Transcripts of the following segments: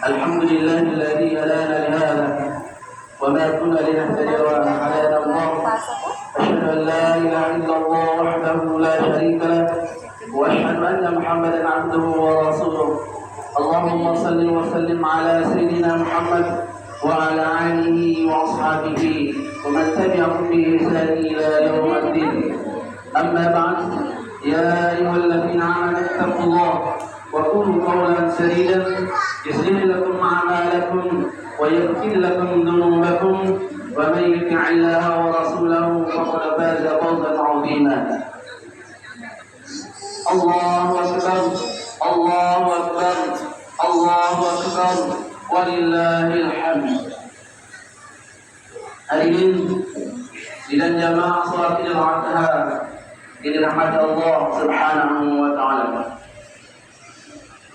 الحمد لله الذي هدانا لهذا وما كنا لنهتدي لولا أن هدانا الله. أشهد أن لا إله إلا الله وحده لا شريك له وأشهد أن محمدا عبده ورسوله. اللهم صل وسلم على سيدنا محمد وعلى آله وأصحابه ومن تبعهم بإحسان إلى يوم الدين. أما بعد، يا أيها الذين آمنوا اتقوا الله وقولوا قولا سديدا يصلح لكم أعمالكم ويغفر لكم ذنوبكم ومن يطع الله ورسوله فقد فاز فوزا عظيما. الله أكبر الله أكبر الله أكبر ولله الحمد. Hadirin sidang jamaah salat Idul Adha yang dirahmati Allah Subhanahu wa taala.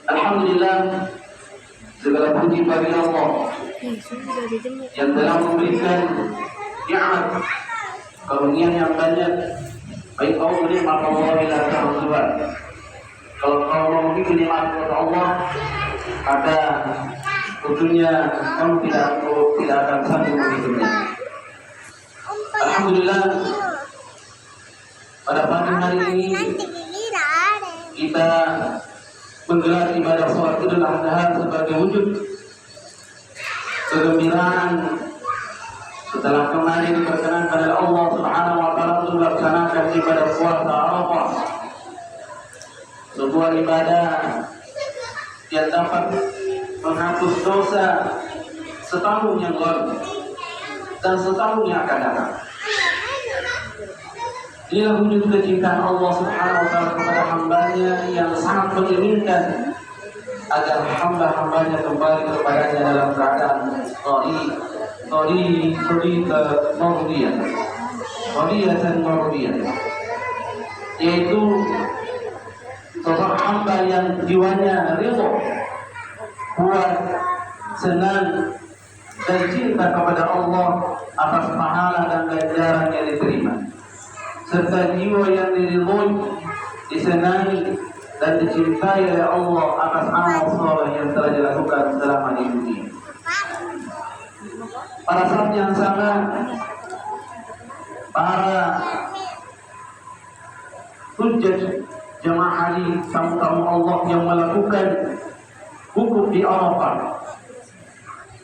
Alhamdulillah, segala puji bagi Allah yang telah memberikan nikmat karunia yang banyak. Baik kaum nikmat Allah ila tahzuan. Kalau kau mau memiliki nikmat dari Allah, maka tentunya kamu tidak akan sanggup menghitungnya. Alhamdulillah, pada pagi hari ini kita menggelar ibadah sholat Idul Adha sebagai wujud kegembiraan setelah kemarin diperkenankan oleh Allah Subhanahu wa taala untuk melaksanakan ibadah puasa Arafah, sebuah ibadah yang dapat menghapus dosa setahun yang lalu dan setahun yang akan datang. Inilah wujud kecintaan Allah Subhanahu wa taala kepada hambanya yang sangat menginginkan agar hamba-hambanya kembali kepadanya dalam keadaan mardiyah, yaitu sosok hamba yang jiwanya ridho, kuat, senang dan cinta kepada Allah atas pahala dan ganjaran yang diterima, serta jiwa yang diridhoi, disenangi dan dicintai oleh Allah atas amal saleh yang telah dilakukan selama di dunia. Pada saat yang sama, para hujjaj jemaah haji, tamu-tamu Allah yang melakukan wukuf di Arafah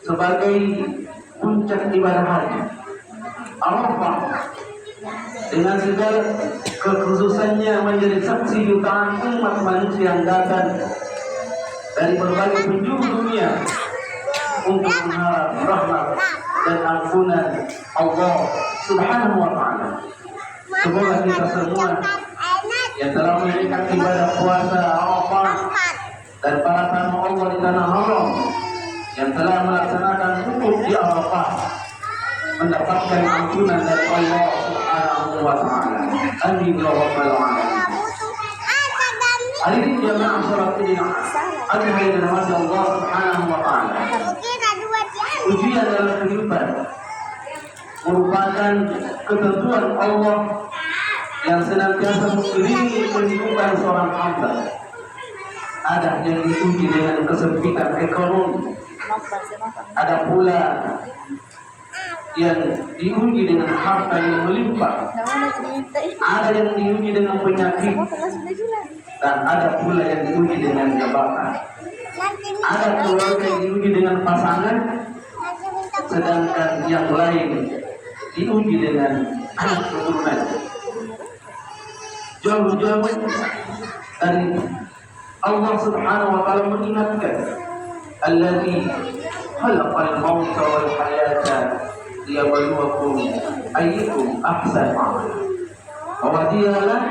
sebagai puncak ibadah haji. Arafah dengan segala kekhususannya menjadi saksi jutaan umat manusia yang datang dari berbagai penjuru dunia untuk mengharap rahmat dan ampunan Allah Subhanahu wa taala. Semoga kita semua yang telah menunaikan ibadah puasa Arafah dan para tamu Allah di tanah haram yang telah melaksanakan wukuf di Arafah mendapatkan ampunan dari Allah Subhanahu wa taala. Amin ya rabbal alamin. Hadirin jamaah salat Idul Adha yang dirahmati Allah Subhanahu wa taala. Ujian dalam kehidupan merupakan ketentuan Allah yang senantiasa mengiringi kehidupan seorang hamba. Ada yang diuji dengan kesempitan ekonomi, ada pula yang diuji dengan harta yang melimpah, ada yang diuji dengan penyakit, dan ada pula yang diuji dengan jabatan. Ada keluarga yang diuji dengan pasangan, sedangkan yang lain diuji dengan anak keturunan. Jauh-jauh dari Allah Subhanahu wa taala mengingatkan, "Allazi khalaqal mauta wal hayata liyabluwakum ayyukum ahsanu amala." Bahwa Dialah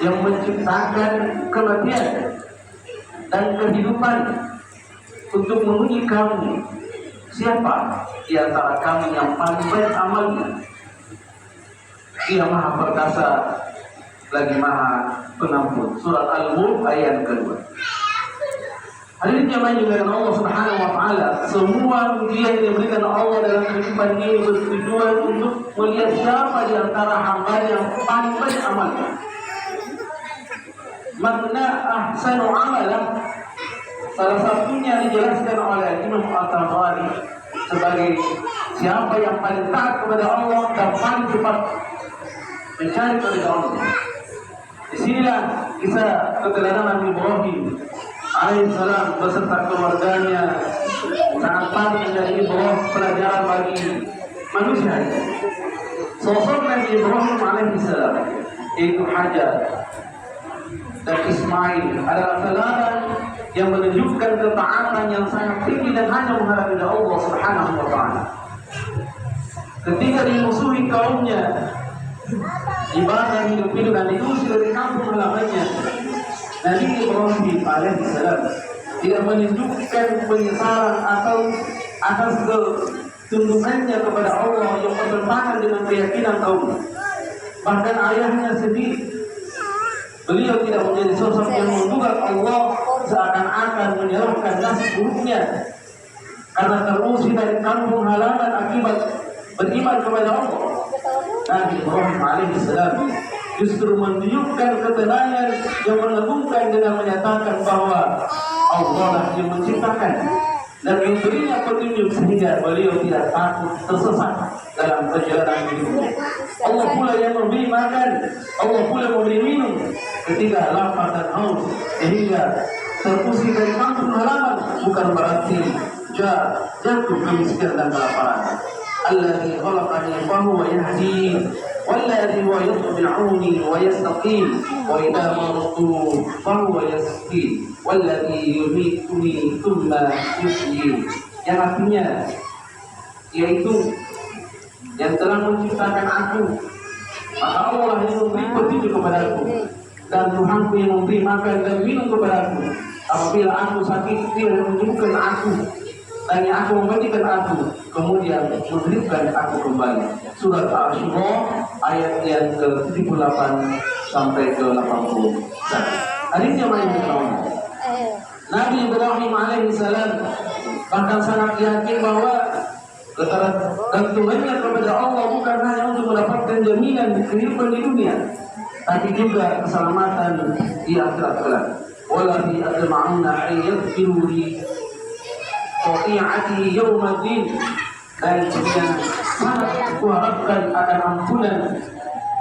yang menciptakan kematian dan kehidupan untuk menguji kamu, siapa di antara kami yang paling baik amalnya. Dia Maha Perkasa lagi Maha Pengampun. Surat Al-Mulk ayat kedua. Hadirin jemaah yang Allah Subhanahu wa taala, semua ujian yang diberikan Allah dalam kehidupan ini bertujuan untuk melihat siapa di antara hamba yang paling baik amalnya. Makna ahsanu amalan, Salah satunya dijelaskan oleh Imam At-Tabari sebagai siapa yang paling taat kepada Allah dan paling cepat mencari kepada Allah. Disinilah kisah keteladanan Nabi Ibrahim alaihissalam beserta keluarganya sangat patut menjadi ibrah pelajaran bagi manusia. Sosok Nabi Ibrahim alaihissalam yaitu Hajar dan Ismail adalah teladan yang menunjukkan ketaatan yang sangat tinggi dan hanya mengharap kepada Allah Subhanahu wa taala. Ketika dimusuhi kaumnya, ibadah hidup-hidup dan diusir dari kampung halamannya, Nabi Ibrahim alaihissalam tidak menunjukkan penyesalan atau atas ketundukannya kepada Allah yang bertentangan dengan keyakinan kaum. Bahkan ayahnya sendiri, beliau tidak menjadi sosok yang menggugat Allah seakan-akan menyerahkan nasib buruknya karena terusir dari kampung halaman akibat beriman kepada Allah. Nabi Ibrahim alaihissalam justru menunjukkan ketenangan yang menegungkan dengan menyatakan bahwa Allah lah yang menciptakan dan memberinya petunjuk sehingga beliau tidak takut tersesat dalam perjalanan hidupnya. Allah pula yang memberi makan, Allah pula memberi minum ketika lapar dan haus, sehingga terusir dari kampung halaman bukan berarti jatuh kemiskinan dan kelaparan. Alladzi khalaqani fahuwa yahdini walladzi huwa yut'imuni wa yastaqim wa idza maridtu fahuwa yashfin walladzi yumituni tsumma yuhyin. Yang artinya yaitu yang telah menciptakan aku, maka Allah yang memberi petunjuk kepadaku dan Tuhanku yang memberi makan dan minum kepadaku. Apabila aku sakit, Dia yang menyembuhkan aku dan yang aku mematikan aku, kemudian menghidupkan aku kembali. Surat Asy-Syura ayat yang ke-78 sampai ke-81. Hadisnya banyak sekali. Nabi Ibrahim alaihissalam bahkan sangat yakin bahwa ketergantungannya kepada Allah bukan hanya untuk mendapatkan jaminan kehidupan di dunia, tapi juga keselamatan di akhirat kelak. Wallahi atma'unna an yaghfiru li khati'ati yaumaddin, dan yang sangat kuharapkan akan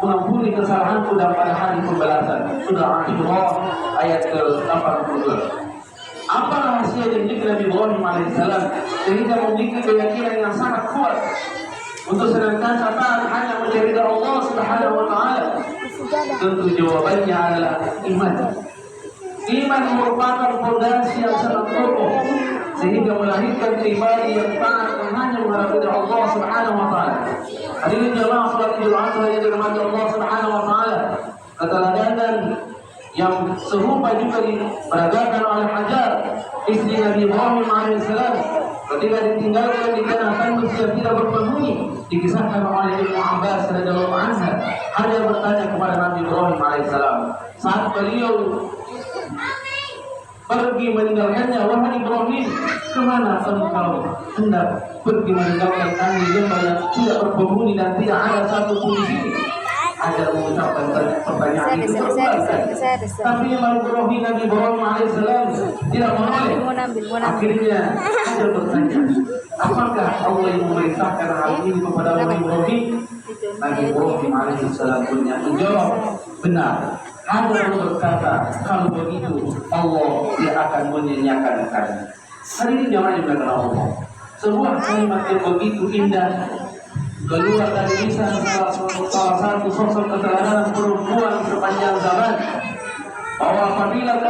mengampuni kesalahanku dan pada hari pembalasan. Surah Asy-Syura ayat ke-82. Apa rahasia yang dimiliki Nabi Ibrahim alaihissalam sehingga memiliki keyakinan yang sangat kuat untuk senantiasa taat hanya mencari Allah Subhanahu wa taala? Tentu jawabannya adalah iman. Iman merupakan fondasi yang sangat kokoh sehingga melahirkan pribadi yang taat dan hanya mengharapkan Allah Subhanahu wa taala. Hadirin jemaah salat Idul Adha yang dirahmati Allah Subhanahu wa taala, keteladanan yang serupa juga diperagakan oleh Hajar, istri Nabi Ibrahim alaihissalam, ketika ditinggalkan di tanah tandus yang tidak berpenghuni. Dikisahkan oleh Ibnu Abbas radhiyallahu anhu, Hajar bertanya kepada Nabi Ibrahim alaihissalam saat beliau pergi meninggalkannya, wahai Ibrahim, kemana engkau hendak pergi meninggalkan kami yang tidak berpenghuni dan tidak ada satu pun di sini? Ada mengucapkan pertanyaan itu terbalik. Tapi Nabi Ibrahim alaihissalam tidak menoleh. Akhirnya ada bertanya, apakah Allah yang memerintahkan hal ini kepada Nabi Ibrahim? Nabi Ibrahim alaihissalam punya menjawab, benar. Ada yang berkata, kalau begitu Allah tidak akan menyanyiakan kami. Hari ini jamaah yang berkata Allah, sebuah kalimat yang begitu indah keluar dari lisan salah satu sosok keteladanan perempuan sepanjang zaman, bahwa apabila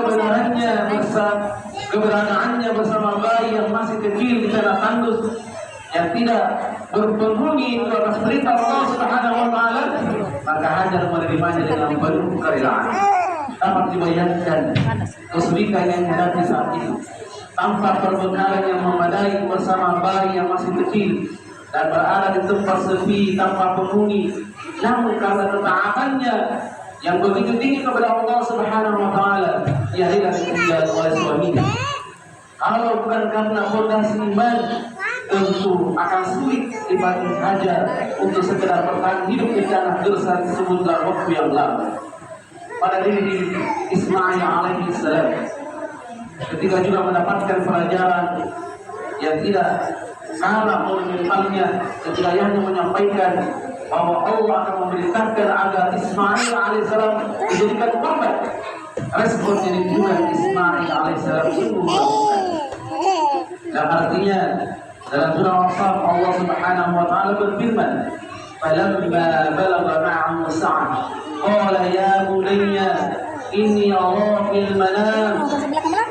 keberadaannya bersama bayi yang masih kecil di tanah tandus yang tidak berpenghuni atas perintah Allah Subhanahu wa taala, maka Hajar menerimanya dengan penuh kerelaan. Dapat dibayangkan kesulitan yang dihadapi saat itu, tanpa perbekalan yang memadai bersama bayi yang masih kecil dan berada di tempat sepi tanpa penghuni. Namun karena ketaatannya yang begitu tinggi kepada Allah Subhanahu wa taala, ia tidak ditinggal oleh suaminya. Kalau bukan karena fondasi iman, tentu akan sulit bagi Hajar untuk sekedar bertahan hidup di tanah gersang sementara waktu yang lama. Pada diri Ismail alaihissalam, ketika juga mendapatkan pelajaran yang tidak salah oleh mentalnya ketika ayahnya menyampaikan bahwa Allah akan memerintahkan agar Ismail alaihissalam dijadikan korban. Respon yang diberikan Ismail alaihissalam itu dan artinya dalam surah Al-Asaf Allah Subhanahu wa taala berfirman, "Falamma balagha ma'ahu as-sa'a qala ya bunayya inni ara fil manam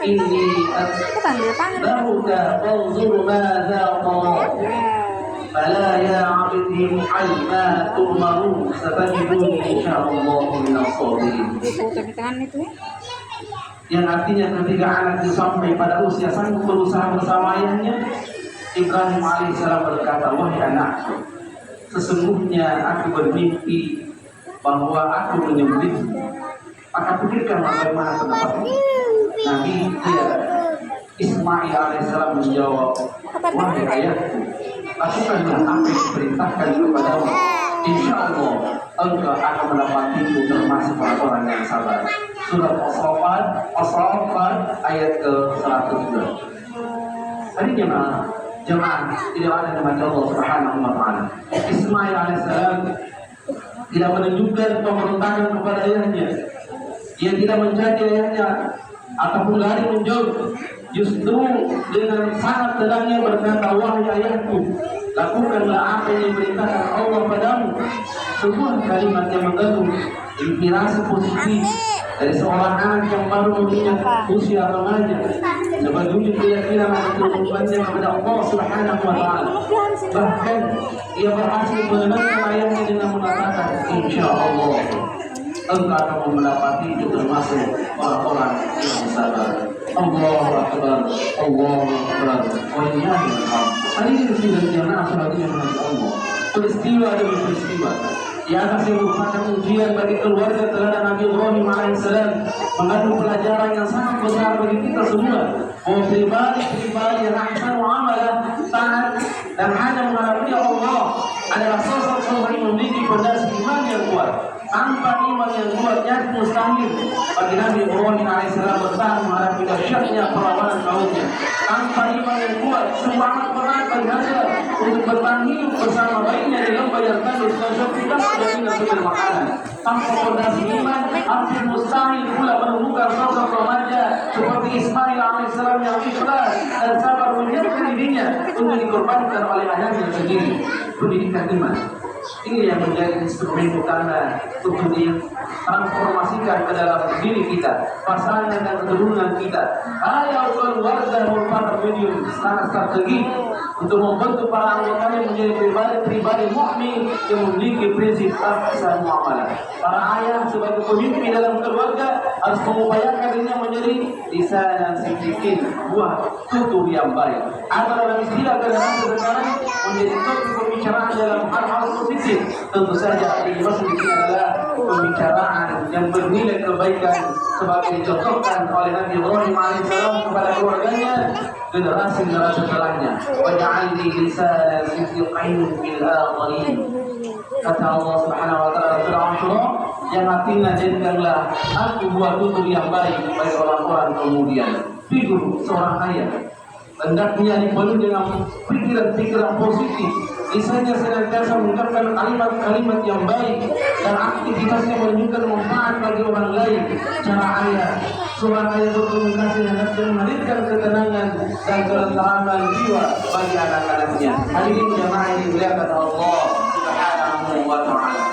inni asbahuka fanzur madza tara fala ya 'abdi if'al ma tu'maru satajiduni insyaallah minas sabirin." Yang artinya ketika anak itu sampai pada usia sanggup berusaha bersama ayahnya, Ibrahim alaihissalam berkata, "Wahai anakku, sesungguhnya aku bermimpi bahwa aku menyembelih." Maka pikirkan bagaimana pendapatmu. Nabi Ismail alaihissalam menjawab, "Wahai ayahku, lakukanlah apa yang diperintahkan kepadamu. Insya Allah engkau akan mendapatiku termasuk orang yang sabar." Surat As-Saffat ayat ke-102. Tadi jemaah tidak ada nama Allah Subhanahu wa taala. Ismail alaihissalam tidak menunjukkan pemberontakan kepada ayahnya. Dia tidak mencari ayahnya ataupun lari menjauh. Justru dengan sangat tenangnya berkata, "Wahai ayahku, lakukanlah apa yang diperintahkan Allah padamu." Sebuah kalimat yang mengandung inspirasi positif dari seorang anak yang baru menginjak usia remaja sebagai wujud keyakinan dan ketakwaan kepada Allah Subhanahu wa taala. Bahkan ia berhasil menenangkan ayahnya dengan mengatakan, "Insya Allah engkau akan mendapati itu termasuk orang-orang yang sabar." Allahu Akbar, Allahu Akbar. Wallahul hamd. Hari ini sudah jamaah salat yang Allah. Peristiwa demi peristiwa yang akan merupakan ujian bagi keluarga teladan Nabi Ibrahim alaihissalam, mengandung pelajaran yang sangat besar bagi kita semua. Bahwa pribadi yang ahsan muamalah, taat dan hanya mengharapkan Allah adalah sosok yang memiliki fondasi iman yang kuat. Tanpa iman yang kuatnya mustahil bagi Nabi Ibrahim alaihissalam bertahan menghadapi dahsyatnya perlawanan kaumnya. Tanpa iman yang kuat, sangat berat bagi Hajar untuk bertahan hidup bersama bayinya di lembah yang tandus dan tidak ada minat sumber makanan. Tanpa fondasi iman, hampir mustahil pula menemukan sosok remaja seperti Ismail alaihissalam yang ikhlas dan sabar menyiapkan dirinya untuk dikorbankan oleh ayahnya sendiri. Pendidikan iman ini yang menjadi instrumen utama untuk ditransformasikan ke dalam diri kita, pasangan dan keturunan kita. Ayat keluarga merupakan medium sangat strategi untuk membentuk para anggotanya menjadi pribadi mukmin yang memiliki prinsip ihsan muamalah. Para ayah sebagai pemimpin dalam keluarga harus mengupayakan dirinya menjadi lisanan sidikin, buah tutur yang baik. Atau dalam istilah generasi sekarang menjadi topik pembicaraan dalam hal-hal positif. Tentu saja yang dimaksud di sini adalah pembicaraan yang bernilai kebaikan sebagai dicontohkan oleh Nabi Ibrahim alaihissalam kepada keluarganya, generasi setelahnya. Waj'alni lisanan sidqin fil akhirin. Kata Allah Subhanahu wa taala surah Asy-Syura, yang artinya jadikanlah aku buat tutur yang baik bagi orang-orang kemudian. Figur seorang ayah hendaknya dipenuhi dengan pikiran-pikiran positif. Lisannya senantiasa mengucapkan kalimat-kalimat yang baik dan aktivitasnya menunjukkan manfaat bagi orang lain. Cara ayah, seorang ayah berkomunikasi hendaknya memberikan ketenangan dan ketentraman jiwa bagi anak-anaknya. Hadirin jamaah yang dimuliakan Allah Subhanahu wa taala.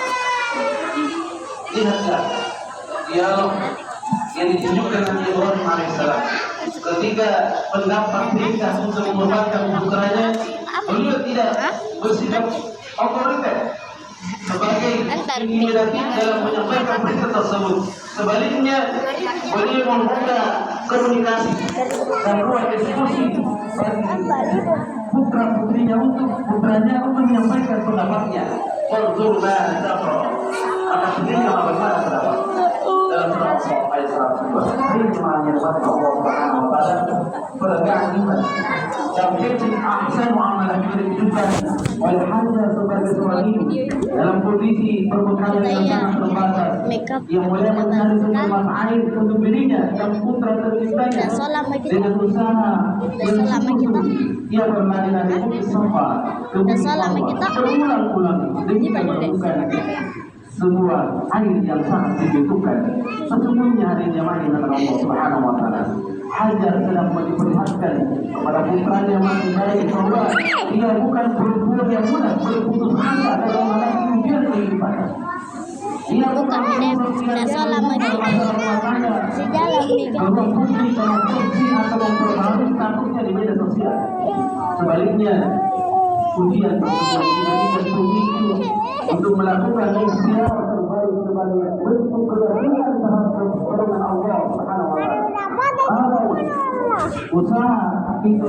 Lihatlah dialog yang ditunjukkan Nabi Ibrahim alaihissalam ketika mendapat perintah untuk mengorbankan putranya. Beliau tidak bersikap otoriter sebagai intimidatif dalam menyampaikan perintah tersebut. Sebaliknya, beliau membuka komunikasi dan ruang diskusi bagi putra-putrinya untuk menyampaikan pendapatnya. Maka bagaimana pendapat? dalam surah Al-Baqarah ayat 102. Firman Allah Subhanahu wa taala, pegang iman. Tamkin ahsan amalan kehidupan wal hajah sebagai seorang ibu dalam kondisi perbekalan yang sangat terbatas. Yang mulai mencari sumber air untuk dirinya dan putra tercintanya dengan usaha yang sungguh-sungguh. Ia berlari dari bukit Safa ke bukit Marwah berulang-ulang demi menemukan sebuah air yang sangat dibutuhkan. Sesungguhnya hari jemaah yang Allah Subhanahu wa taala, Hajar sedang memperlihatkan kepada putranya masih baik bahwa dia bukan perempuan yang mudah berputus asa dalam menghadapi ujian kehidupan. Ia bukan tidak salah bahwa putri korupsi atau memperbarui statusnya di media sosial. Sebaliknya, ujian tersebut dijadikan pemicu untuk melakukan ikhtiar terbaik sebagai bentuk keberhasilan terhadap pertolongan Allah Subhanahu wa taala. Usaha itu